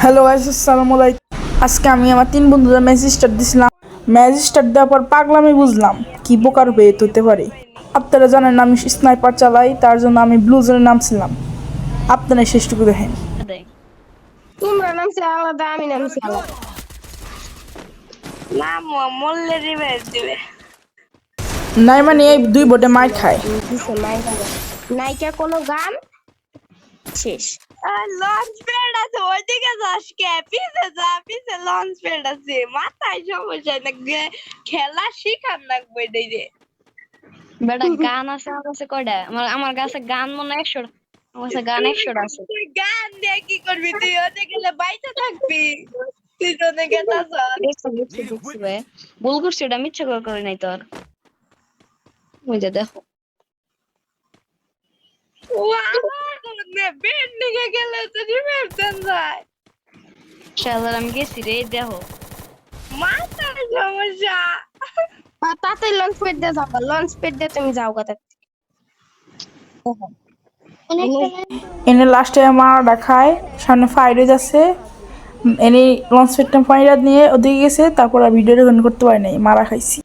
Hello guys, আসসালামু আলাইকুম। আজকে আমি আমার তিন বন্ধুদের ম্যাচ স্টার্ট দিছিলাম। ম্যাচ স্টার্ট দেওয়ার পর পাগলামি বুঝলাম কি বোকার বেত হতে পারে। আপনারা জানেন আমি স্নাইপার চালাই, তার জন্য আমি ব্লু জোনে নামছিলাম। আপনারা শেষটুকু দেখেন। দেয় তোমরা নামছে আলাদা, আমি নামছি আলাদা। না মরলে রিভাইভ দিবে। নাই মানে এই দুই বোটে মার খায়। দিছে মাইকা নাইকা কোনো গান শেষ। লঞ্চ প্যাড আছে, ওইদিকে যাস কে? পিছে যা, পিছে লঞ্চ প্যাড আছে। মাথায় সমস্যা না, খেলা শিখান লাগবে এটাই রে। বেটা গান আছে আমার কাছে কয়টা? আমার কাছে গান মনে হয় 100টা। আমার কাছে গান 100টা আছে। তুই গান দিয়ে কি করবি? তুই ওতে গেলে বাইতে থাকবি। তুই তো দেখে যাস। দেখছি ভাই, ভুল করছি, ওটা মিথ্যা করে নাই তোর। ওই যে দেখো, ও আমার নে বেড নিয়ে গেলে তো রিভাইভ দেন যায়। শালার আমি গেছি রে, দেখো মাথায় সমস্যা। তাতে লঞ্চ পেট দিয়ে যাও, লঞ্চ পেট দিয়ে তুমি যাও কথা। এনে লাস্টে মারাটা খায়, সামনে ফায়ার যাচ্ছে। এনে লঞ্চ পেটটা ফায়ার নিয়ে ওদিকে গেছে, তারপর আর ভিডিও রেকর্ড করতে পারি নাই, মারা খাইছি।